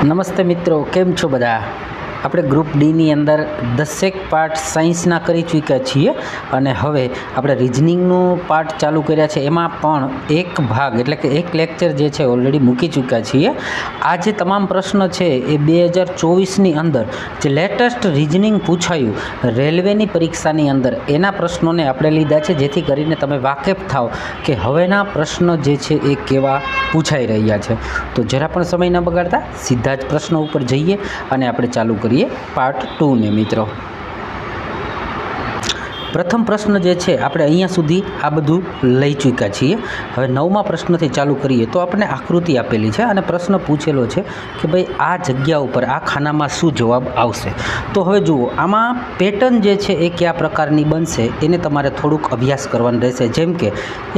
નમસ્તે મિત્રો, કેમ છો બધા? આપણે ગ્રુપ ડીની અંદર 10 પાર્ટ સાયન્સના કરી ચૂક્યા છીએ અને હવે આપણે રિઝનિંગનું પાર્ટ ચાલુ કર્યા છે. એમાં પણ એક ભાગ એટલે કે એક લેક્ચર જે છે ઓલરેડી મૂકી ચૂક્યા છીએ. આ જે તમામ પ્રશ્નો છે એ 2024ની અંદર જે લેટેસ્ટ રિઝનિંગ પૂછાયું રેલવેની પરીક્ષાની અંદર એના પ્રશ્નોને આપણે લીધા છે, જેથી કરીને તમે વાકેફ થાઓ કે હવેના પ્રશ્નો જે છે એ કેવા પૂછાઈ રહ્યા છે. તો જરા પણ સમય ન બગાડતા સીધા જ પ્રશ્નો ઉપર જઈએ અને આપણે ચાલુ કરીએ પાર્ટ 2 ને મિત્રો. પ્રથમ પ્રશ્ન જે છે આપણે અહીંયા સુધી આ બધું લઈ ચૂક્યા છીએ. હવે 9મા પ્રશ્નથી ચાલુ કરીએ તો આપણને આકૃતિ આપેલી છે અને પ્રશ્ન પૂછેલો છે કે ભાઈ આ જગ્યા ઉપર આ ખાનામાં શું જવાબ આવશે. તો હવે જુઓ, આમાં પેટર્ન જે છે એ કયા પ્રકારની બનશે એને તમારે થોડુંક અભ્યાસ કરવાનું રહેશે. જેમ કે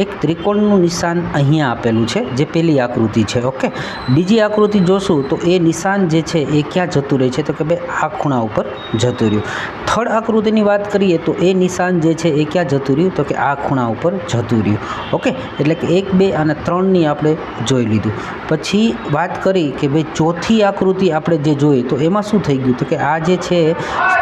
એક ત્રિકોણનું નિશાન અહીંયા આપેલું છે, જે પહેલી આકૃતિ છે. ઓકે, બીજી આકૃતિ જોશું તો એ નિશાન જે છે એ ક્યાં જતું રહે છે, તો કે ભાઈ આ ખૂણા ઉપર જતું રહ્યું. થર્ડ આકૃતિની વાત કરીએ તો એ નિશાન જે છે એ ક્યાં જતું રહ્યું, તો કે આ ખૂણા ઉપર જતું રહ્યું. ઓકે, એટલે કે 1, 2 અને 3ની આપણે જોઈ લીધું. પછી વાત કરી કે ભાઈ ચોથી આકૃતિ આપણે જે જોઈ તો એમાં શું થઈ ગયું, તો કે આ જે છે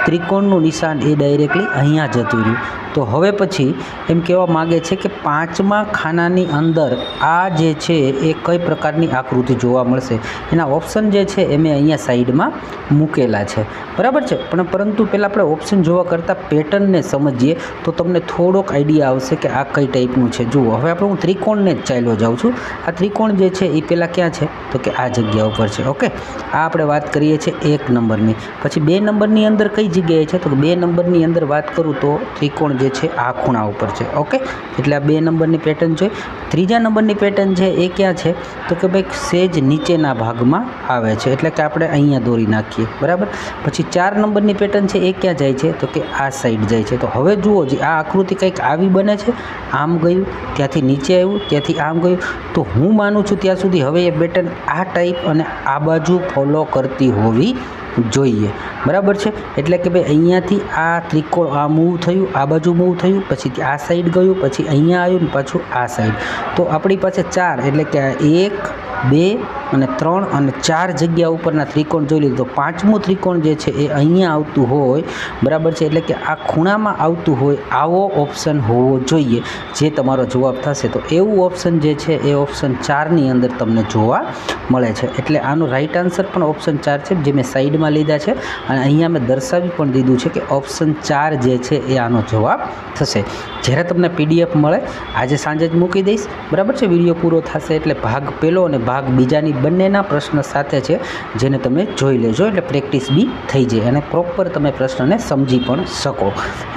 ત્રિકોણનું નિશાન એ ડાયરેક્ટલી અહીંયા જતું રહ્યું. તો હવે પછી એમ કહેવા માગે છે કે 5મા ખાનાની અંદર આ જે છે એ કઈ પ્રકારની આકૃતિ જોવા મળશે. એના ઓપ્શન જે છે એ મેં અહીંયા સાઈડમાં મૂકેલા છે, બરાબર છે. પણ પરંતુ પહેલાં આપણે ઓપ્શન જોવા કરતાં પેટર્નને સમજીએ તો તમને થોડોક આઈડિયા આવશે કે આ કઈ ટાઈપનું છે. જુઓ, હવે આપણે હું ત્રિકોણને જ ચાલ્યો જાઉં છું. આ ત્રિકોણ જે છે એ પહેલાં ક્યાં છે, તો કે આ જગ્યા ઉપર છે. ઓકે, આ આપણે વાત કરીએ છીએ 1 નંબરની. પછી 2 નંબરની અંદર કઈ જગ્યાએ છે, તો કે 2 નંબરની અંદર વાત કરું તો ત્રિકોણ જે છે આ ખૂણા ઉપર છે. ઓકે, એટલે આ 2 નંબરની પેટર્ન જોઈ. 3જા નંબરની પેટર્ન છે એ ક્યાં છે, તો કે ભાઈ સેજ નીચેના ભાગમાં આવે છે, એટલે કે આપણે અહીંયા દોરી નાખીએ, બરાબર. પછી 4 નંબરની પેટર્ન છે એ ક્યાં જાય છે, તો કે આ સાઈડ જાય છે. તો હવે જુઓ, જે આ આકૃતિ કંઈક આવી બને છે, આમ ગયું, ત્યાંથી નીચે આવ્યું, ત્યાંથી આમ ગયું. તો હું માનું છું ત્યાં સુધી હવે એ પેટર્ન આ ટાઈપ અને આ બાજુ ફોલો કરતી હોવી જોઈએ, બરાબર છે. એટલે કે ભાઈ અહીંયાથી આ ત્રિકોણ આ મૂવ થયું, આ બાજુ મૂવ થયું, પછી આ સાઈડ ગયું, પછી અહીંયા આવ્યું ને પાછું આ સાઈડ. તો આપણી પાસે 4 એટલે કે 1, 2 અને 3 અને 4 જગ્યા ઉપરના ત્રિકોણ જોઈ લીધું. તો 5મું ત્રિકોણ જે છે એ અહીંયા આવતું હોય, બરાબર છે. એટલે કે આ ખૂણામાં આવતું હોય આવો ઓપ્શન હોવો જોઈએ, જે તમારો જવાબ થશે. તો એવું ઓપ્શન જે છે એ ઓપ્શન 4ની અંદર તમને જોવા મળે છે. એટલે આનો રાઈટ આન્સર પણ ઓપ્શન 4 છે, જે મેં સાઈડમાં લીધા છે અને અહીંયા મેં દર્શાવી પણ દીધું છે કે ઓપ્શન 4 જે છે એ આનો જવાબ થશે. જ્યારે તમને PDF મળે આજે સાંજે જ મૂકી દઈશ, બરાબર છે. વિડીયો પૂરો થશે એટલે ભાગ પહેલો અને ભાગ બીજાની બંનેના પ્રશ્ન સાથે છે, જેને તમે જોઈ લેજો, એટલે પ્રેક્ટિસ બી થઈ જાય અને પ્રોપર તમે પ્રશ્નને સમજી પણ શકો.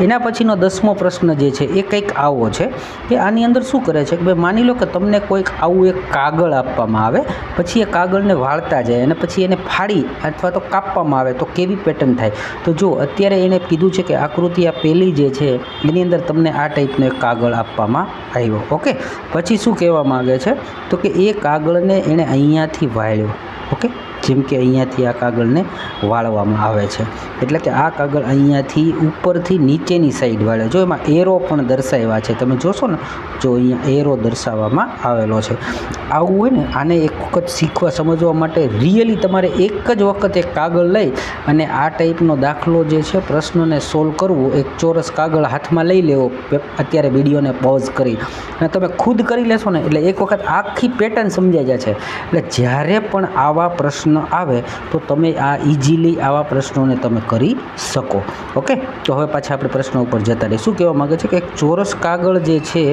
એના પછીનો 10મો પ્રશ્ન જે છે એ કંઈક આવો છે કે આની અંદર શું કરે છે કે ભાઈ માની લો કે તમને કોઈક આવું એક કાગળ આપવામાં આવે, પછી એ કાગળને વાળતા જાય અને પછી એને ફાડી અથવા તો કાપવામાં આવે તો કેવી પેટર્ન થાય. તો જો અત્યારે એને કીધું છે કે આકૃતિ આ પહેલી જે છે એની અંદર તમને આ ટાઈપનો એક કાગળ આપવામાં આવ્યો. ઓકે, પછી શું કહેવા માગે છે, તો કે એ કાગળને એણે અહીંયાથી વાળ્યો. ઓકે, જેમ કે અહીંયાથી આ કાગળને વાળવામાં આવે છે, એટલે કે આ કાગળ અહીંયાથી ઉપરથી નીચેની સાઈડ વાળે. જો એમાં એરો પણ દર્શાવ્યા છે, તમે જોશો ને, જો અહીંયા એરો દર્શાવવામાં આવેલો છે. આવું હોય ને, આને એક વખત શીખવા સમજવા માટે રિયલી તમારે એક જ વખત એક કાગળ લઈ અને આ ટાઈપનો દાખલો જે છે પ્રશ્નને સોલ્વ કરવું. એક ચોરસ કાગળ હાથમાં લઈ લેવો, અત્યારે વિડીયોને પોઝ કરી અને તમે ખુદ કરી લેશો ને, એટલે એક વખત આખી પેટર્ન સમજાઈ જાય છે. એટલે જ્યારે પણ આવા પ્રશ્ન આવે તો તમે આ ઇઝીલી આવા પ્રશ્નોને તમે કરી શકો. ઓકે, તો હવે પાછા આપણે પ્રશ્નો ઉપર જતા રહીએ. શું કહેવા માગે છે કે એક ચોરસ કાગળ જે છે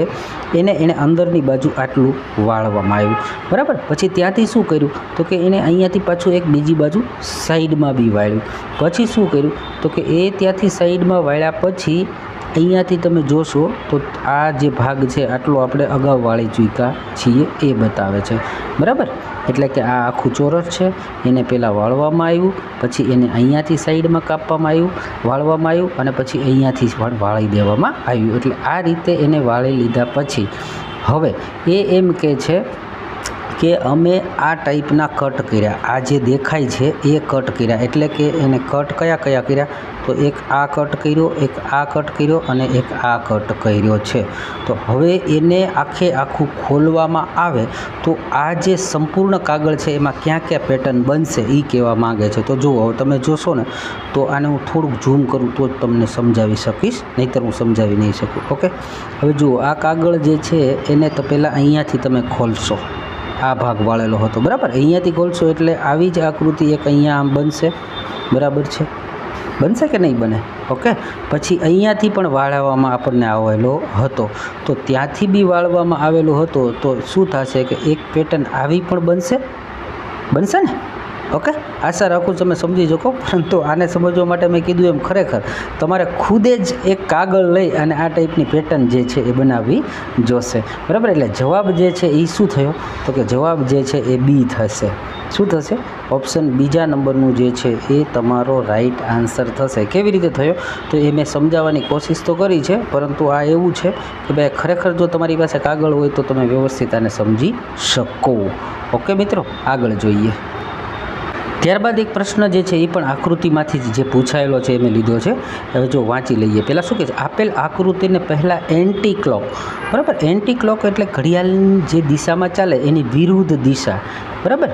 એને અંદરની બાજુ આટલું વાળવામાં આવ્યું, બરાબર. પછી ત્યાંથી શું કર્યું, તો કે એને અહીંયાથી પાછું એક બીજી બાજુ સાઈડમાં બી વાળ્યું. પછી શું કર્યું, તો કે એ ત્યાંથી સાઈડમાં વાળ્યા પછી અહીંયાથી તમે જોશો તો આ જે ભાગ છે આટલો આપણે અગાઉ વાળી ચૂક્યા છીએ એ બતાવે છે, બરાબર. એટલે કે આ આખું ચોરસ છે, એને પહેલાં વાળવામાં આવ્યું, પછી એને અહીંયાથી સાઈડમાં કાપવામાં આવ્યું, વાળવામાં આવ્યું અને પછી અહીંયાથી પણ વાળી દેવામાં આવ્યું. એટલે આ રીતે એને વાળી લીધા પછી હવે એ એમ કહે છે કે અમે આ ટાઈપના કટ કર્યા, આ જે દેખાય છે એ કટ કર્યા, એટલે કે એને કટ કયા કયા કર્યા, તો એક આ કટ કર્યો, એક આ કટ કર્યો અને એક આ કટ કર્યો છે. તો હવે એને આખું ખોલવામાં આવે તો આ જે સંપૂર્ણ કાગળ છે એમાં ક્યાં ક્યાં પેટર્ન બનશે એ કહેવા માગે છે. તો જુઓ, હવે તમે જોશો ને તો આને હું થોડુંક ઝૂમ કરું તો જ તમને સમજાવી શકીશ, નહીંતર હું સમજાવી નહીં શકું. ઓકે, હવે જુઓ, આ કાગળ જે છે એને તો પહેલાં અહીંયાથી તમે ખોલશો, આ ભાગ વાળેલો હતો, બરાબર, અહીંયાથી ખોલશો એટલે આવી જ આકૃતિ એક અહીંયા આમ બનશે, બરાબર છે, બનશે કે નહીં બને? ઓકે, પછી અહીંયાથી પણ વાળવામાં આપણને આવેલો હતો, તો ત્યાંથી બી વાળવામાં આવેલો હતો, તો શું થશે કે એક પેટર્ન આવી પણ બનશે ને? ઓકે, આશા રાખું તમે સમજી શકો. પરંતુ આને સમજવા માટે મેં કીધું એમ ખરેખર તમારે ખુદે જ એક કાગળ લઈ અને આ ટાઈપની પેટર્ન જે છે એ બનાવવી જોશે, બરાબર. એટલે જવાબ જે છે એ શું થયો, તો કે જવાબ જે છે એ બી થશે. શું થશે? ઓપ્શન બીજા નંબરનું જે છે એ તમારો રાઈટ આન્સર થશે. કેવી રીતે થયો તો એ મેં સમજાવવાની કોશિશ તો કરી છે, પરંતુ આ એવું છે કે ભાઈ ખરેખર જો તમારી પાસે કાગળ હોય તો તમે વ્યવસ્થિત આને સમજી શકો. ઓકે મિત્રો, આગળ જોઈએ. ત્યારબાદ એક પ્રશ્ન જે છે એ પણ આકૃતિમાંથી જે પૂછાયેલો છે એ મેં લીધો છે. હવે જો વાંચી લઈએ. પહેલાં શું કહે છે? આપેલ આકૃતિને પહેલાં એન્ટી ક્લોક, બરાબર, એન્ટી ક્લોક એટલે ઘડિયાળની જે દિશામાં ચાલે એની વિરુદ્ધ દિશા, બરાબર,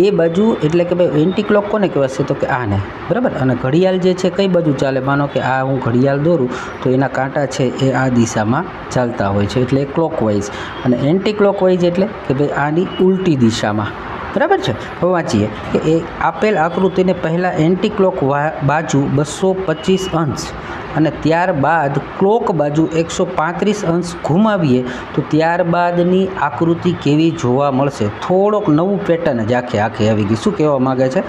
એ બાજુ, એટલે કે ભાઈ એન્ટી ક્લોક કોને કહેવાશે, તો કે આને, બરાબર. અને ઘડિયાળ જે છે કઈ બાજુ ચાલે, માનો કે આ હું ઘડિયાળ દોરું તો એના કાંટા છે એ આ દિશામાં ચાલતા હોય છે, એટલે ક્લોકવાઇઝ. અને એન્ટી ક્લોકવાઇઝ એટલે કે ભાઈ આની ઉલટી દિશામાં, બરાબર છે. હવે વાંચીએ કે એ આપેલ આકૃતિને પહેલાં એન્ટી ક્લોક બાજુ 225 અંશ અને ત્યારબાદ ક્લોક બાજુ 135 અંશ ઘુમાવીએ તો ત્યારબાદની આકૃતિ કેવી જોવા મળશે? થોડોક નવું પેટર્ન જ આખે આવી ગઈ. શું કહેવા માગે છે?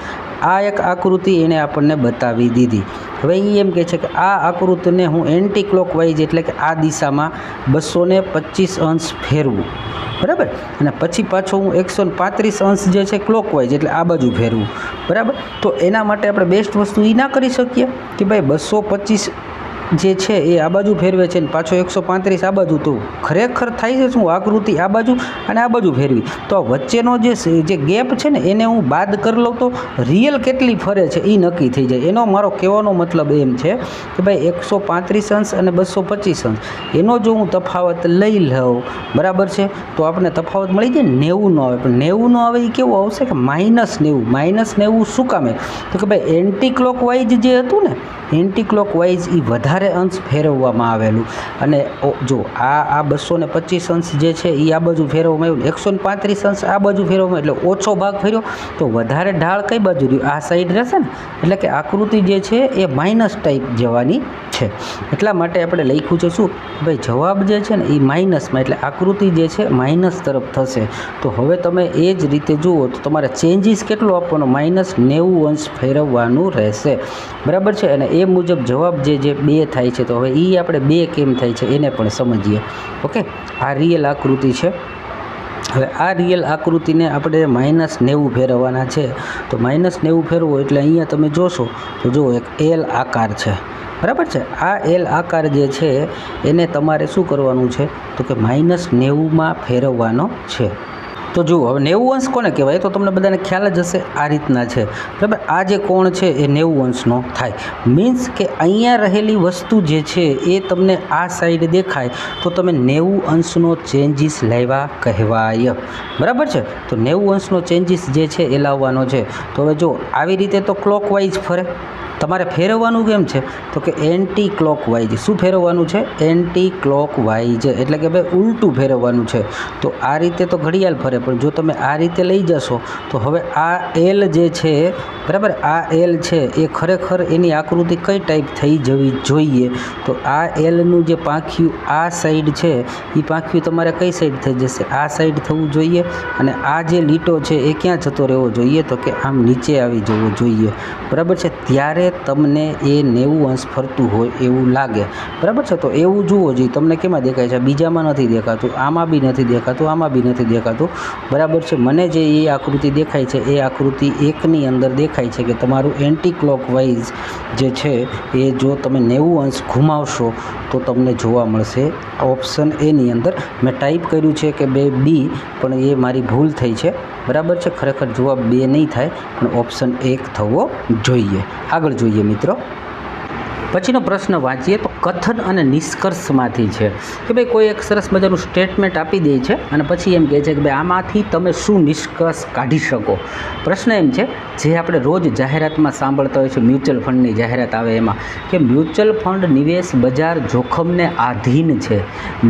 આ એક આકૃતિ એણે આપણને બતાવી દીધી. હવે એ એમ કહે છે કે આ આકૃતિને હું એન્ટી ક્લોકવાઇઝ એટલે કે આ દિશામાં 225 અંશ ફેરવું, બરાબર, અને પછી પાછો હું 135 અંશ જે છે ક્લોકવાઇઝ એટલે આ બાજુ ફેરવું, બરાબર. તો એના માટે આપણે બેસ્ટ વસ્તુ એ ના કરી શકીએ કે ભાઈ 225 જે છે એ આ બાજુ ફેરવે છે ને પાછો 135 આ બાજુ, તો ખરેખર થાય છે શું? આકૃતિ આ બાજુ અને આ બાજુ ફેરવી, તો વચ્ચેનો જે ગેપ છે ને એને હું બાદ કરી લઉં તો રિયલ કેટલી ફરે છે એ નક્કી થઈ જાય. એનો મારો કહેવાનો મતલબ એમ છે કે ભાઈ 135 અંશ અને 225 અંશ એનો જો હું તફાવત લઈ લઉં, બરાબર છે, તો આપણે તફાવત મળી જાય 90 નો આવે. પણ 90 નો આવે એ કેવું આવશે કે -90 શું કામે? તો કે ભાઈ એન્ટી ક્લોકવાઇઝ જે હતું ને, એન્ટી ક્લોકવાઇઝ એ વધારે અંશ ફેરવવામાં આવેલું, અને જો આ 225 અંશ જે છે એ આ બાજુ ફેરવવામાં આવ્યું, 135 અંશ આ બાજુ ફેરવવામાં, એટલે ઓછો ભાગ ફેર્યો તો વધારે ઢાળ કઈ બાજુ રહ્યું? આ સાઈડ રહેશે ને. એટલે કે આકૃતિ જે છે એ માઇનસ ટાઈપ જવાની છે. એટલા માટે આપણે લખ્યું છે શું? ભાઈ જવાબ જે છે ને એ માઇનસમાં, એટલે આકૃતિ જે છે માઇનસ તરફ થશે. તો હવે તમે એ જ રીતે જુઓ તો તમારે ચેન્જીસ કેટલો આપવાનો? -90 અંશ ફેરવવાનું રહેશે, બરાબર છે. અને એ મુજબ જવાબ જે 2 થાય છે. તો હવે એ આપણે 2 કેમ થાય છે એને પણ સમજીએ. ઓકે, આ રિયલ આકૃતિ છે. હવે આ રિયલ આકૃતિને આપણે -90 ફેરવવાના છે. તો -90 ફેરવો એટલે અહીંયા તમે જોશો તો જુઓ એક એલ આકાર છે, બરાબર છે. આ એલ આકાર જે છે એને તમારે શું કરવાનું છે? તો કે -90માં ફેરવવાનો છે. તો જુઓ, હવે 90 અંશ કોને કહેવાય? તો તમને બધાને ખ્યાલ જ હશે, આ રીતના છે, બરાબર. આ જે કોણ છે એ 90 અંશનો થાય. મીન્સ કે અહીંયા રહેલી વસ્તુ જે છે એ તમને આ સાઈડ દેખાય તો તમે 90 અંશનો ચેન્જીસ લાવ્યા કહેવાય, બરાબર છે. તો 90 અંશનો ચેન્જીસ જે છે એ લાવવાનો છે. તો હવે જો આવી રીતે તો ક્લોકવાઇઝ ફરે, તમારે ફેરવવાનું કેમ છે? તો કે એન્ટી ક્લોકવાઇઝ. શું ફેરવવાનું છે? એન્ટી ક્લોકવાઇઝ, એટલે કે ભાઈ ઉલટું ફેરવવાનું છે. તો આ રીતે તો ઘડિયાળ ફરે, પણ જો તમે આ રીતે લઈ જશો તો હવે આ એલ જે છે, બરાબર, આ એલ છે એ ખરેખર એની આકૃતિ કઈ ટાઈપ થઈ જવી જોઈએ? તો આ એલનું જે પાંખિયું આ સાઈડ છે એ પાંખિયું તમારે કઈ સાઈડ થઈ જશે? આ સાઈડ થવું જોઈએ. અને આ જે લીટો છે એ ક્યાં જતો રહેવો જોઈએ? તો કે આમ નીચે આવી જવો જોઈએ, બરાબર છે. ત્યારે તમને એ 90 અંશ ફરતું હોય એવું લાગે, બરાબર છે. તો એવું જુઓ જોઈએ. તમને કેમાં દેખાય છે? બીજામાં નથી દેખાતું, આમાં બી નથી દેખાતું, આમાં બી નથી દેખાતું, બરાબર છે. મને જે એ આકૃતિ દેખાય છે એ આકૃતિ એકની અંદર દેખાય દેખાય છે કે તમારું એન્ટી ક્લોકવાઇઝ જે છે એ જો તમે 90 અંશ ઘુમાવશો તો તમને જોવા મળશે ઓપ્શન એની અંદર. મેં ટાઈપ કર્યું છે કે 2B, પણ એ મારી ભૂલ થઈ છે. બરાબર છે, ખરેખર જવાબ 2 નહીં થાય, પણ ઓપ્શન 1 થવો જોઈએ. આગળ જોઈએ મિત્રો. પછીનો પ્રશ્ન વાંચીએ તો કથન અને નિષ્કર્ષમાંથી છે કે ભાઈ કોઈ એક સરસ મજાનું સ્ટેટમેન્ટ આપી દે છે અને પછી એમ કહે છે કે ભાઈ આમાંથી તમે શું નિષ્કર્ષ કાઢી શકો. પ્રશ્ન એમ છે, જે આપણે રોજ જાહેરાતમાં સાંભળતા હોય છે, મ્યુચ્યુઅલ ફંડની જાહેરાત આવે એમાં, કે મ્યુચ્યુઅલ ફંડ નિવેશ બજાર જોખમને આધીન છે.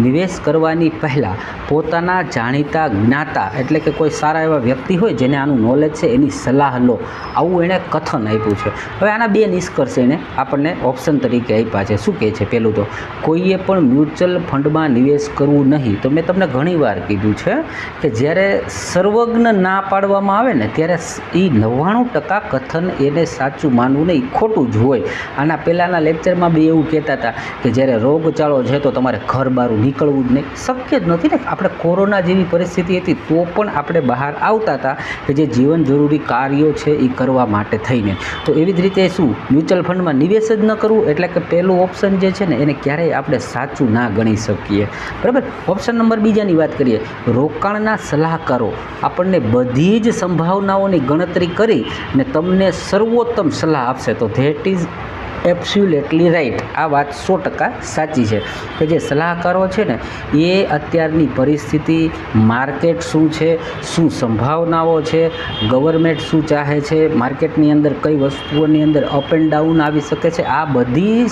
નિવેશ કરવાની પહેલાં પોતાના જાણીતા જ્ઞાતા એટલે કે કોઈ સારા એવા વ્યક્તિ હોય જેને આનું નોલેજ છે એની સલાહ લો. આવું એણે કથન આપ્યું છે. હવે આના 2 નિષ્કર્ષ એને આપણને ઓપ્શન તરીકે આપ્યા છે. શું કહે છે? પહેલું તો કોઈએ પણ મ્યુચ્યુઅલ ફંડમાં નિવેશ કરવું નહીં. તો મેં તમને ઘણી વાર કીધું છે કે જ્યારે સર્વજ્ઞ ના પાડવામાં આવે ને ત્યારે એ 99% કથન એને સાચું માનવું નહીં, ખોટું જ હોય. આના પહેલાંના લેક્ચરમાં બી એવું કહેતા હતા કે જ્યારે રોગચાળો છે તો તમારે ઘર બહાર નીકળવું જ નહીં. શક્ય જ નથી ને. આપણે કોરોના જેવી પરિસ્થિતિ હતી તો પણ આપણે બહાર આવતા હતા કે જે જીવન જરૂરી કાર્યો છે એ કરવા માટે થઈને. તો એવી જ રીતે શું મ્યુચ્યુઅલ ફંડમાં નિવેશ જ ન કરવું એટલે કે પહેલું ઓપ્શન જે છે ને એને ક્યારેય આપણે સાચું ના ગણી શકીએ. બરાબર. ઓપ્શન નંબર 2ની વાત કરીએ. રોકાણના સલાહકારો આપણને બધી જ સંભાવનાઓની ગણતરી કરી ને તમને સર્વોત્તમ સલાહ આપશે. તો ધેટ ઇઝ એબ્સોલ્યુટલી રાઈટ. આ વાત 100% સાચી છે કે જે સલાહકારો છે ને એ અત્યારની પરિસ્થિતિ, માર્કેટ શું છે, શું સંભાવનાઓ છે, ગવર્મેન્ટ શું ચાહે છે, માર્કેટની અંદર કઈ વસ્તુઓની અંદર અપ એન્ડ ડાઉન આવી શકે છે, આ બધી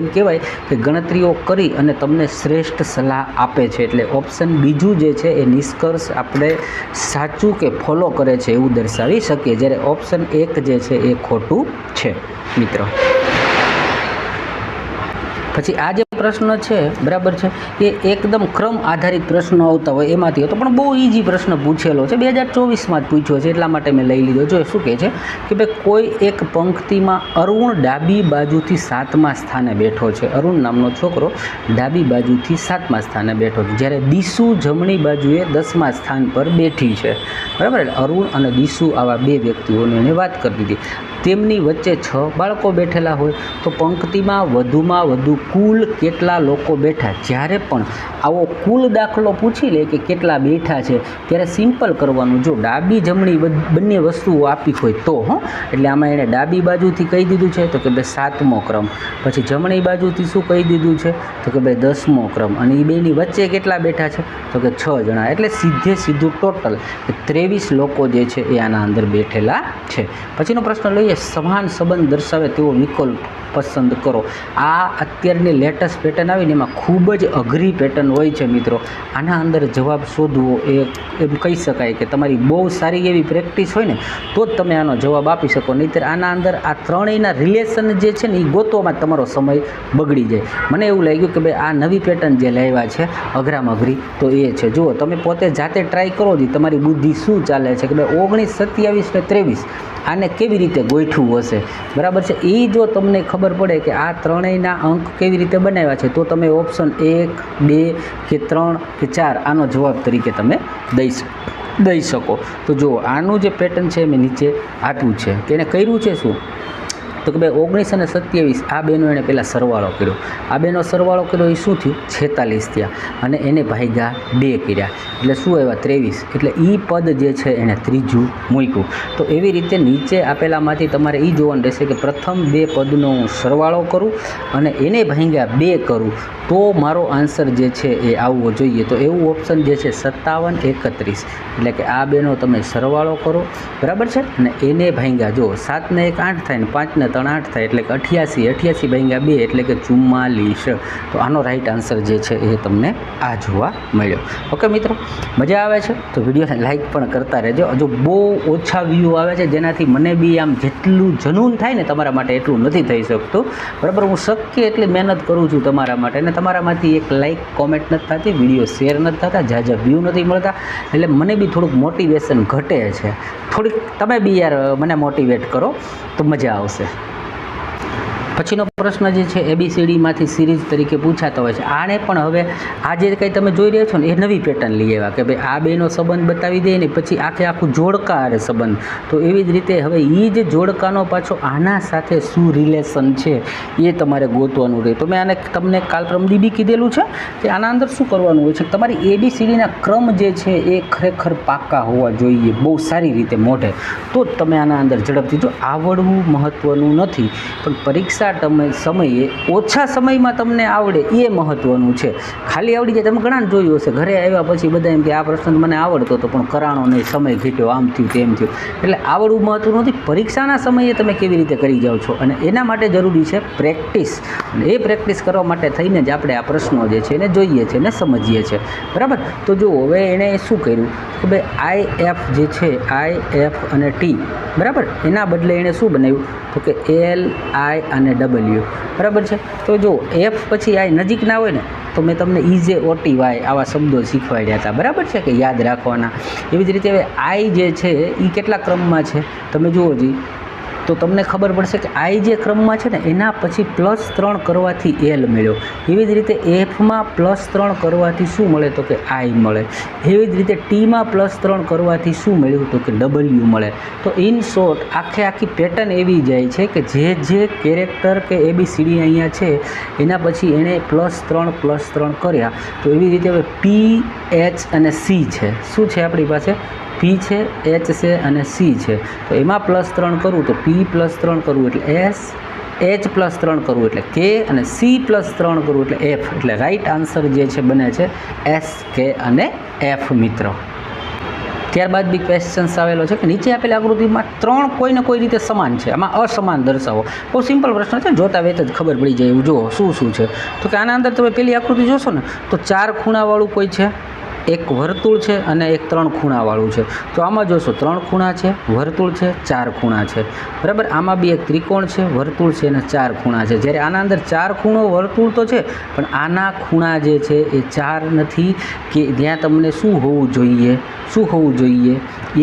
એમ કહેવાય કે ગણતરીઓ કરી અને તમને શ્રેષ્ઠ સલાહ આપે છે. એટલે ઓપ્શન બીજું જે છે એ નિષ્કર્ષ આપણે સાચું કે ફોલો કરે છે એવું દર્શાવી શકીએ, જ્યારે ઓપ્શન 1 જે છે એ ખોટું છે મિત્રો. પછી આ જે પ્રશ્ન છે, બરાબર છે, એ એકદમ ક્રમ આધારિત પ્રશ્નો આવતા હોય એમાંથી હતો, પણ બહુ ઇઝી પ્રશ્ન પૂછેલો છે. 2024માં જ પૂછ્યો છે એટલા માટે મેં લઈ લીધો. જો શું કહે છે કે ભાઈ કોઈ એક પંક્તિમાં અરુણ ડાબી બાજુથી 7મા સ્થાને બેઠો છે. અરુણ નામનો છોકરો ડાબી બાજુથી 7મા સ્થાને બેઠો છે, જ્યારે દીસુ જમણી બાજુએ 10મા સ્થાન પર બેઠી છે. બરાબર. એટલે અરુણ અને દીસુ આવા 2 વ્યક્તિઓની એને વાત કરી દીધી. તેમની વચ્ચે 6 બાળકો બેઠેલા હોય તો પંક્તિમાં વધુમાં વધુ કુલ કેટલા લોકો બેઠા. જ્યારે પણ આવો કુલ દાખલો પૂછી લે કે કેટલા બેઠા છે ત્યારે સિમ્પલ કરવાનું. જો ડાબી જમણી બંને વસ્તુઓ આપી હોય તો એટલે આમાં એણે ડાબી બાજુથી કહી દીધું છે તો કે ભાઈ 7મો ક્રમ, પછી જમણી બાજુથી શું કહી દીધું છે તો કે ભાઈ 10મો ક્રમ, અને એ બેની વચ્ચે કેટલા બેઠા છે તો કે 6 જણા. એટલે સીધું ટોટલ 23 લોકો જે છે એ આના અંદર બેઠેલા છે. પછીનો પ્રશ્ન લઈએ. સમાન સંબંધ દર્શાવે તેવો વિકલ્પ પસંદ કરો. આ અત્યારની લેટેસ્ટ પેટર્ન આવીને એમાં ખૂબ જ અઘરી પેટર્ન હોય છે મિત્રો. આના અંદર જવાબ શોધવો એ એમ કહી શકાય કે તમારી બહુ સારી એવી પ્રેક્ટિસ હોય ને તો જ તમે આનો જવાબ આપી શકો. નહીંતર આના અંદર આ ત્રણેયના રિલેશન જે છે ને એ ગોતવામાં તમારો સમય બગડી જાય. મને એવું લાગ્યું કે ભાઈ આ નવી પેટર્ન જે લાવ્યા છે અઘરામાં અઘરી તો એ છે. જુઓ તમે પોતે જાતે ટ્રાય કરો જ તમારી બુદ્ધિ શું ચાલે છે કે ભાઈ 19, 27 ને 23 આને કેવી રીતે ગોઠવું હશે. બરાબર છે. એ જો તમને ખબર પડે કે આ ત્રણેયના અંક કેવી રીતે બનાવ્યા છે તો તમે ઓપ્શન 1, 2 કે 3 કે 4 આનો જવાબ તરીકે તમે દઈ શકો. તો જુઓ આનું જે પેટર્ન છે મેં નીચે આપ્યું છે કે એને કર્યું છે શું તો કે ભાઈ 19 અને 27 આ બેનો એણે પહેલાં સરવાળો કર્યો. આ બેનો સરવાળો કર્યો એ શું થયું 46 થયા અને એને ભાગ્યા 2 કર્યા એટલે શું આવ્યા 23. એટલે એ પદ જે છે એને ત્રીજું મૂક્યું. તો એવી રીતે નીચે આપેલામાંથી તમારે એ જોવાનું રહેશે કે પ્રથમ 2 પદનો હું સરવાળો કરું અને એને ભાગ્યા 2 કરું તો મારો આન્સર જે છે એ આવવો જોઈએ. તો એવું ઓપ્શન જે છે 57, 31 એટલે કે આ બેનો તમે સરવાળો કરો. બરાબર છે. અને એને ભાગ્યા જો 7 ને 1 8 થાય ને 5 ને 3 8 થાય એટલે કે 88 ભાગ્યા 2 એટલે કે 44. તો આનો રાઈટ આન્સર જે છે એ તમને આ જોવા મળ્યો. ઓકે મિત્રો, મજા આવે છે તો વિડીયોને લાઇક પણ કરતા રહેજો. હજુ બહુ ઓછા વ્યૂ આવે છે જેનાથી મને બી આમ જેટલું જનૂન થાય ને તમારા માટે એટલું નથી થઈ શકતું. બરાબર. હું શક્ય એટલી મહેનત કરું છું તમારા માટે અને તમારામાંથી એક લાઇક કોમેન્ટ નથી થતી, વિડીયો શેર નથી થતા, ઝાઝા વ્યૂ નથી મળતા એટલે મને બી થોડુંક મોટિવેશન ઘટે છે. થોડીક તમે બી યાર મને મોટિવેટ કરો તો મજા આવશે. પછીનો પ્રશ્ન જે છે ABCDમાંથી સિરીઝ તરીકે પૂછાતો હોય છે. આને પણ હવે આ જે કંઈ તમે જોઈ રહ્યા છો ને એ નવી પેટર્ન લઈ આવ્યા કે ભાઈ આ બેનો સંબંધ બતાવી દે ને પછી આખું જોડકા હારે સંબંધ. તો એવી જ રીતે હવે એ જ જોડકાનો પાછો આના સાથે શું રિલેશન છે એ તમારે ગોતવાનું રહે. તો મેં આને તમને કાલ પ્રમદી બી કીધેલું છે કે આના અંદર શું કરવાનું હોય છે, તમારી ABCDના ક્રમ જે છે એ ખરેખર પાકા હોવા જોઈએ, બહુ સારી રીતે મોઢે, તો જ તમે આના અંદર ઝડપથી. જો આવડવું મહત્ત્વનું નથી, પણ પરીક્ષા સમયે ઓછા સમયમાં તમને આવડે એ મહત્ત્વનું છે. ખાલી આવડી જાય, તમે ઘણા જોયું હશે ઘરે આવ્યા પછી બધા એમ કે આ પ્રશ્ન મને આવડતો હતો પણ કરાણો નહીં, સમય ઘટ્યો, આમ થયું તેમ થયું. એટલે આવડવું મહત્ત્વનું નથી, પરીક્ષાના સમયે તમે કેવી રીતે કરી જાઓ છો, અને એના માટે જરૂરી છે પ્રેક્ટિસ. અને એ પ્રેક્ટિસ કરવા માટે થઈને જ આપણે આ પ્રશ્નો જે છે એને જોઈએ છીએ ને સમજીએ છીએ. બરાબર. તો જુઓ હવે એણે શું કર્યું કે ભાઈ IF જે છે, IF અને T, બરાબર, એના બદલે એણે શું બનાવ્યું તો કે L, I અને W. બરાબર છે. તો જો F પછી I નજીક ના હોય ને તો મેં તમને EJOTY આવા શબ્દો શીખવાડ્યા હતા. બરાબર છે કે યાદ રાખવાના. એવી જ રીતે હવે I જે છે એ કેટલા ક્રમમાં છે તમે જુઓ જી, તો તમને ખબર પડશે કે I જે ક્રમમાં છે ને એના પછી +3 કરવાથી L મળ્યો. એવી જ રીતે Fમાં +3 કરવાથી શું મળે તો કે I મળે. એવી જ રીતે Tમાં +3 કરવાથી શું મળ્યું તો કે W મળે. તો ઇન શોર્ટ આખી પેટર્ન એવી જાય છે કે જે કેરેક્ટર કે ABCD અહીંયા છે એના પછી એણે +3 કર્યા. તો એવી રીતે હવે P, H અને C છે. શું છે આપણી પાસે? P છે, H છે અને C છે. તો એમાં +3 કરવું તો P +3 કરવું એટલે S, H +3 કરવું એટલે K અને C +3 કરવું એટલે F. એટલે રાઈટ આન્સર જે છે બને છે S, K અને F મિત્રો. ત્યારબાદ બી ક્વેશ્ચન્સ આવેલો છે કે નીચે આપેલી આકૃતિમાં 3 કોઈને કોઈ રીતે સમાન છે, આમાં અસમાન દર્શાવો. બહુ સિમ્પલ પ્રશ્ન છે, જોતા વેત જ ખબર પડી જાય એવું. જુઓ શું છે તો કે આના અંદર તમે પેલી આકૃતિ જોશો ને તો 4 ખૂણાવાળું કોઈ છે, એક વર્તુળ છે અને એક 3 ખૂણાવાળું છે. તો આમાં જોશો 3 ખૂણા છે, વર્તુળ છે, 4 ખૂણા છે. બરાબર. આમાં બી એક ત્રિકોણ છે, વર્તુળ છે અને 4 ખૂણા છે. જ્યારે આના અંદર 4 ખૂણો વર્તુળ તો છે પણ આના ખૂણા જે છે એ 4 નથી, કે ત્યાં તમને શું હોવું જોઈએ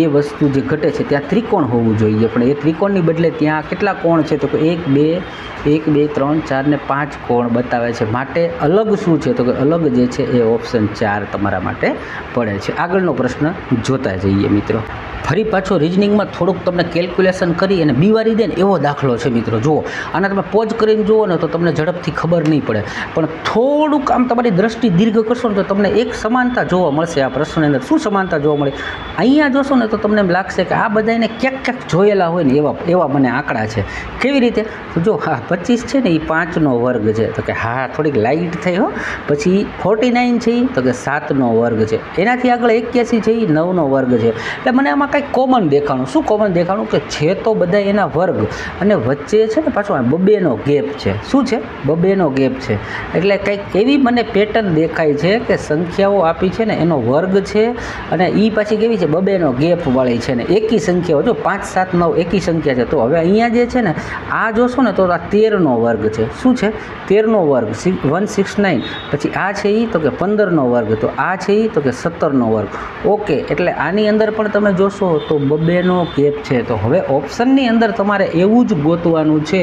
એ વસ્તુ જે ઘટે છે ત્યાં ત્રિકોણ હોવું જોઈએ. પણ એ ત્રિકોણની બદલે ત્યાં કેટલા કોણ છે તો કે 1, 2, 3, 4 ને 5 કોણ બતાવે છે. માટે અલગ શું છે તો કે અલગ જે છે એ ઓપ્શન 4 તમારા માટે પડે છે. આગળનો પ્રશ્ન જોતા જઈએ મિત્રો. ફરી પાછો રિઝનિંગમાં થોડુંક તમને કેલ્ક્યુલેશન કરી અને બીવારી દે ને એવો દાખલો છે મિત્રો. જુઓ, આના તમે પોઝ કરીને જુઓ ને તો તમને ઝડપથી ખબર નહીં પડે, પણ થોડુંક આમ તમારી દ્રષ્ટિ દીર્ઘ કરશો ને તો તમને એક સમાનતા જોવા મળશે આ પ્રશ્નની અંદર. શું સમાનતા જોવા મળે? અહીંયા જોશો ને તો તમને એમ લાગશે કે આ બધાને ક્યાંક જોયેલા હોય ને એવા મને આંકડા છે. કેવી રીતે? તો જો 25 છે ને એ 5નો વર્ગ છે. તો કે હા, થોડીક લાઇટ થઈ હો. પછી 49 છે તો કે 7નો વર્ગ છે. એનાથી આગળ 81 છે એ 9નો વર્ગ છે. એટલે મને આમાં કંઈક કોમન દેખાણું. શું કોમન દેખાણું? કે છે તો બધા એના વર્ગ અને વચ્ચે છે ને પાછો 2નો ગેપ છે. શું છે? 2નો ગેપ છે. એટલે કંઈક એવી મને પેટર્ન દેખાય છે કે સંખ્યાઓ આપી છે ને એનો વર્ગ છે અને એ પાછી કેવી છે? 2નો ગેપ વાળી છે ને એકી સંખ્યાઓ. જો 5, 7, 9 એકી સંખ્યા છે. તો હવે અહીંયા જે છે ને આ જોશો ને તો આ 13નો વર્ગ છે. શું છે? 13નો વર્ગ 169. પછી આ છે એ તો કે 15નો વર્ગ. તો આ છે એ તો કે 17નો વર્ગ. ઓકે. એટલે આની અંદર પણ તમે જોશો તો 2નો ગેપ છે. તો હવે ઓપ્શનની અંદર તમારે એવું જ ગોતવાનું છે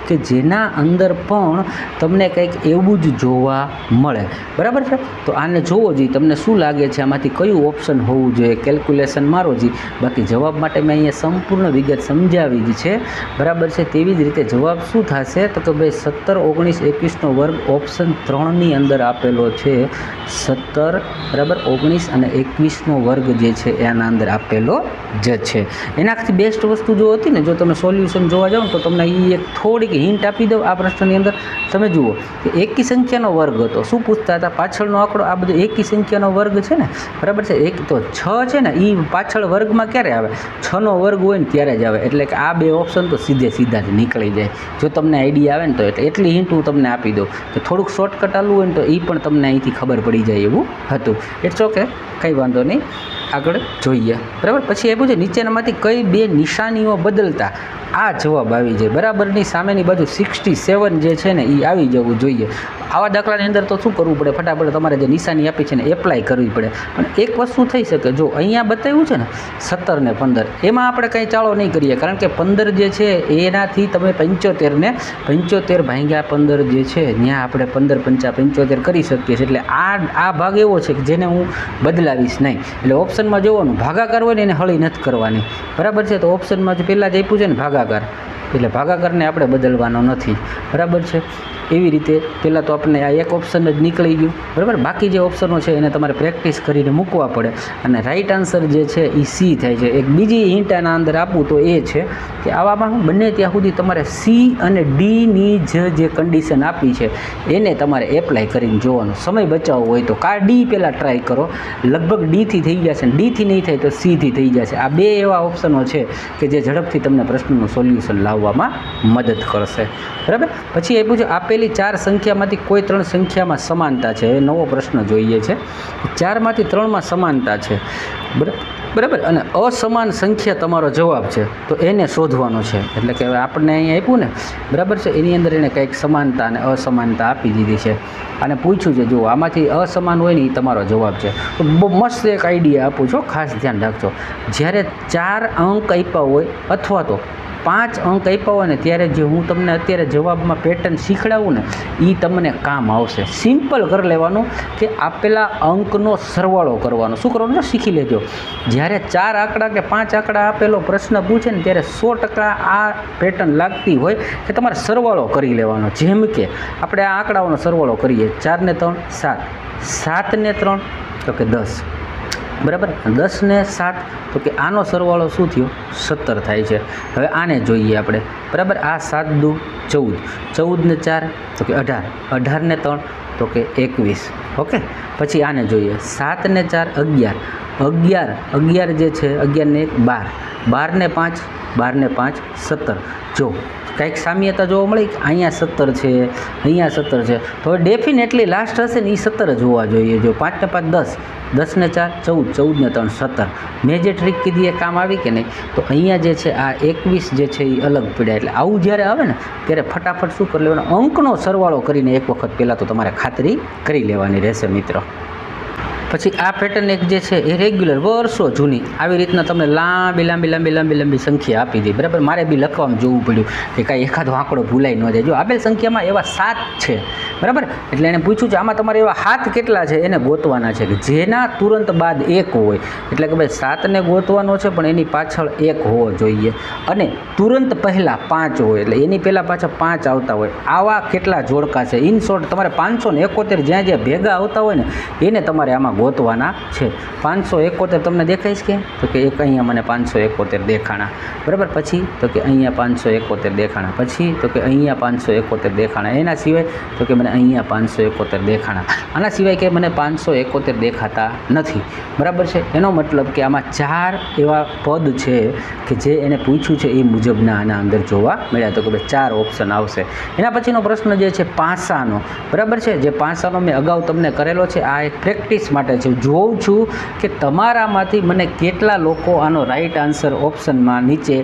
કે જેના અંદર પણ તમને કંઈક એવું જ જોવા મળે. બરાબર છે. તો આને જોવો જી, તમને શું લાગે છે આમાંથી કયું ઓપ્શન હોવું જોઈએ? કેલ્ક્યુલેશન મારો જી. બાકી જવાબ માટે મેં અહીંયા સંપૂર્ણ વિગત સમજાવી જ છે. બરાબર છે. તેવી જ રીતે જવાબ શું થશે તો કે ભાઈ 17, 19, 21નો વર્ગ ઓપ્શન 3ની અંદર આપેલો છે. 17, બરાબર, 19 અને 21નો વર્ગ જે છે એના અંદર આપેલો જ છે. એનાથી બેસ્ટ વસ્તુ જો હતી ને, જો તમે સોલ્યુશન જોવા જાઓ ને તો તમને એ એક થોડીક હિન્ટ આપી દઉં આ પ્રશ્નની અંદર. તમે જુઓ કે એકી સંખ્યાનો વર્ગ હતો. શું પૂછતા હતા? પાછળનો આંકડો આ બધું એકી સંખ્યાનો વર્ગ છે ને. બરાબર છે. એક તો 6 છે ને એ પાછળ વર્ગમાં ક્યારે આવે? 6નો વર્ગ હોય ને ત્યારે જ આવે. એટલે કે આ 2 ઓપ્શન તો સીધા જ નીકળી જાય. જો તમને આઈડિયા આવે ને તો એટલી હિન્ટ હું તમને આપી દઉં કે થોડુંક શોર્ટકટ આલવું હોય ને તો એ પણ તમને અહીંથી ખબર પડી જાય એવું હતું. ઇટ્સ ઓકે, કંઈ વાંધો નહીં. આગળ જોઈએ. બરાબર. પછી એ પૂછે નીચેનામાંથી કઈ 2 નિશાનીઓ બદલતા આ જવાબ આવી જાય. બરાબરની સામેની બાજુ 67 જે છે ને એ આવી જવું જોઈએ. આવા દાખલાની અંદર તો શું કરવું પડે, ફટાફટ તમારે જે નિશાની આપી છે ને એપ્લાય કરવી પડે. પણ એક વસ્તુ થઈ શકે, જો અહીંયા બતાવ્યું છે ને 17 ને 15, એમાં આપણે કંઈ ચાળો નહીં કરીએ, કારણ કે 15 જે છે એનાથી તમે 75 ને 75 ભાગ્યા 15 જે છે ત્યાં આપણે 15 5 75 કરી શકીએ છીએ. એટલે આ ભાગ એવો છે કે જેને હું બદલાવીશ નહીં. એટલે ઓપ્શનમાં જોવાનું ભાગાકાર હોય ને એને હળી નથી કરવાની, બરાબર છે. તો ઓપ્શનમાં જે પહેલાં જ આપ્યું છે ને ભાગાકાર, એટલે ભાગાકારને આપણે બદલવાનો નથી, બરાબર છે. એવી રીતે પહેલાં તો આપણને આ એક ઓપ્શન જ નીકળી ગયું, બરાબર. બાકી જે ઓપ્શનો છે એને તમારે પ્રેક્ટિસ કરીને મૂકવા પડે. અને રાઈટ આન્સર જે છે એ સી થાય છે. એક બીજી હિન્ટ આના અંદર આપું તો એ છે કે આવામાં હું બને ત્યાં સુધી તમારે સી અને ડીની જે કન્ડિશન આપી છે એને તમારે એપ્લાય કરીને જોવાનું. સમય બચાવવો હોય તો ડી પહેલાં ટ્રાય કરો, લગભગ ડીથી થઈ જશે, ને ડીથી નહીં થાય તો સીથી થઈ જશે. આ બે એવા ઓપ્શનો છે કે જે ઝડપથી તમને પ્રશ્નનું સોલ્યુશન લાવવામાં મદદ કરશે, બરાબર. પછી આપ્યું છે આપેલી 4 સંખ્યામાંથી કોઈ 3 સંખ્યામાં સમાનતા છે. એ નવો પ્રશ્ન જોઈએ છે. 4માંથી 3માં સમાનતા છે, બરાબર. અને અસમાન સંખ્યા તમારો જવાબ છે, તો એને શોધવાનો છે. એટલે કે આપણને અહીંયા આપ્યું ને, બરાબર છે, એની અંદર એને કંઈક સમાનતા અને અસમાનતા આપી દીધી છે અને પૂછ્યું છે જુઓ આમાંથી અસમાન હોય ને એ તમારો જવાબ છે. તો બહુ મસ્ત એક આઈડિયા આપું છું, ખાસ ધ્યાન રાખજો. જ્યારે 4 અંક આપ્યા હોય અથવા તો 5 અંક આપ્યા હોય ને ત્યારે જે હું તમને અત્યારે જવાબમાં પેટર્ન શીખડાવું ને એ તમને કામ આવશે. સિમ્પલ કરી લેવાનું કે આપેલા અંકનો સરવાળો કરવાનો. શું કરવાનું શીખી લેજો. જ્યારે 4 આંકડા કે 5 આંકડા આપેલો પ્રશ્ન પૂછે ને ત્યારે 100% આ પેટર્ન લાગતી હોય કે તમારે સરવાળો કરી લેવાનો. જેમ કે આપણે આ આંકડાઓનો સરવાળો કરીએ, 4 ને 3 7, 7 ને 3 તો કે 10, બરાબર. 10 ને 7 તો કે આનો સરવાળો શું થયો 17 થાય છે. હવે આને જોઈએ આપણે, બરાબર. આ 7 દુ 14, 14 ને 4 તો કે 18, 18 ને 3 તો કે 21, ઓકે. પછી આને જોઈએ, 7 ને 4 11, 11, 11 જે છે 11 ને 1 12, 12 ને 5, 12 ને 5 17. જો કંઈક સામ્યતા જોવા મળી, અહીંયા 17 છે, અહીંયા 17 છે, તો ડેફિનેટલી લાસ્ટ હશે ને એ 17 જ હોવા જોઈએ. જો 5 ને 5 10, 10 ને 4 14, 14 ને 3 17. મેં જે ટ્રીક કીધી એ કામ આવી કે નહીં? તો અહીંયા જે છે આ 21 જે છે એ અલગ પડ્યા. એટલે આવું જ્યારે આવે ને ત્યારે ફટાફટ શું કરી લેવાનું, અંકનો સરવાળો કરીને એક વખત પહેલાં તો તમારે ખાતરી કરી લેવાની રહેશે મિત્રો. પછી આ પેટર્ન એક જે છે એ રેગ્યુલર વર્ષો જૂની આવી રીતના તમને લાંબી સંખ્યા આપી દી, બરાબર. મારે બી લખવામાં જોવું પડ્યું કે કાંઈ એકાદો આંકડો ભૂલાઈ ન જાય. જો આપેલ સંખ્યામાં એવા 7 છે, બરાબર. એટલે એને પૂછ્યું છે આમાં તમારે એવા હાથ કેટલા છે એને ગોતવાના છે કે જેના તુરંત બાદ 1 હોય. એટલે કે ભાઈ 7ને ગોતવાનો છે પણ એની પાછળ 1 હોવો જોઈએ, અને તુરંત પહેલાં 5 હોય એટલે એની પહેલાં પાછળ 5 આવતા હોય. આવા કેટલા જોડકા છે? ઇન શોર્ટ તમારે 571 જ્યાં જ્યાં ભેગા આવતા હોય ને એને તમારે આમાં ગોતવાના છે. 571 તમને દેખાય છે કે? તો કે એક અહીંયા મને 571 દેખાણા, બરાબર. પછી તો કે અહીંયા 571 દેખાણા, પછી તો કે અહીંયા 571 દેખાણા. એના સિવાય તો કે મને અહીંયા 571 દેખાણા. આના સિવાય કે મને 571 દેખાતા નથી, બરાબર છે. એનો મતલબ કે આમાં 4 એવા પદ છે કે જે એને પૂછ્યું છે એ મુજબના આના અંદર જોવા મળ્યા. તો કે ભાઈ 4 ઓપ્શન આવશે. એના પછીનો પ્રશ્ન જે છે પાસાનો, બરાબર છે. જે પાસાનો મેં અગાઉ તમને કરેલો છે, આ એક પ્રેક્ટિસ માટે છે. જોઉં છું કે તમારામાંથી મને કેટલા લોકો આનો રાઈટ આન્સર ઓપ્શનમાં નીચે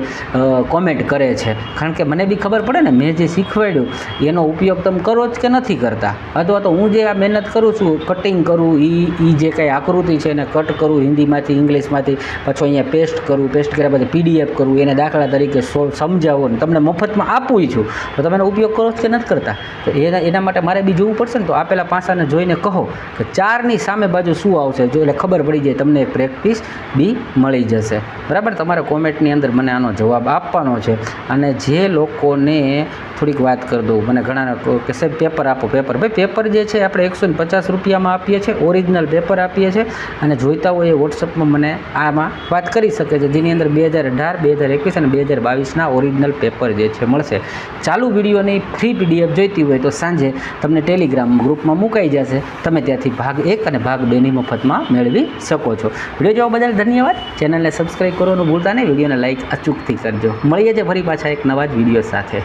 કોમેન્ટ કરે છે, કારણ કે મને બી ખબર પડે ને મેં જે શીખવાડ્યું એનો ઉપયોગ તમે કરો જ કે નથી કરતા. અથવા તો હું જે આ મહેનત કરું છું, કટિંગ કરું, એ જે કંઈ આકૃતિ છે એને કટ કરું હિન્દીમાંથી ઇંગ્લિશમાંથી, પાછો અહીંયા પેસ્ટ કરું, પેસ્ટ કર્યા પછી PDF કરું, એને દાખલા તરીકે સમજાવો ને તમને મફતમાં આપું છું, તો તમે એનો ઉપયોગ કરો જ કે નથી કરતા? તો એના માટે મારે બી જોવું પડશે ને. તો આપેલા પાસાને જોઈને કહો કે 4ની સામે બાજુ શું આવશે, જો એટલે ખબર પડી જાય તમને, પ્રેક્ટિસ બી મળી જશે, બરાબર. તમારે કોમેન્ટની અંદર મને આનો જવાબ આપવાનો છે. અને જે લોકોને થોડીક વાત કરી દઉં, મને ઘણા કે સાહેબ પેપર આપો, પેપર. ભાઈ પેપર જે છે આપણે 150 રૂપિયામાં આપીએ છીએ, ઓરિજિનલ પેપર આપીએ છીએ. અને જોઈતા હોય એ વોટ્સઅપમાં મને આમાં વાત કરી શકે છે, જેની અંદર 2018, 2021 અને 2022ના ઓરિજિનલ પેપર જે છે મળશે. ચાલુ વિડીયોની ફ્રી PDF જોઈતી હોય તો સાંજે તમને ટેલિગ્રામ ગ્રુપમાં મુકાઈ જશે, તમે ત્યાંથી ભાગ 1 અને ભાગ 2ની મફતમાં મેળવી શકો છો. વિડીયો જોવા બદલ ધન્યવાદ. ચેનલને સબસ્ક્રાઈબ કરવાનું ભૂલતા નહીં, વિડીયોને લાઇક અચૂકથી કરજો. મળીએ છીએ ફરી પાછા એક નવા જ વિડીયો સાથે.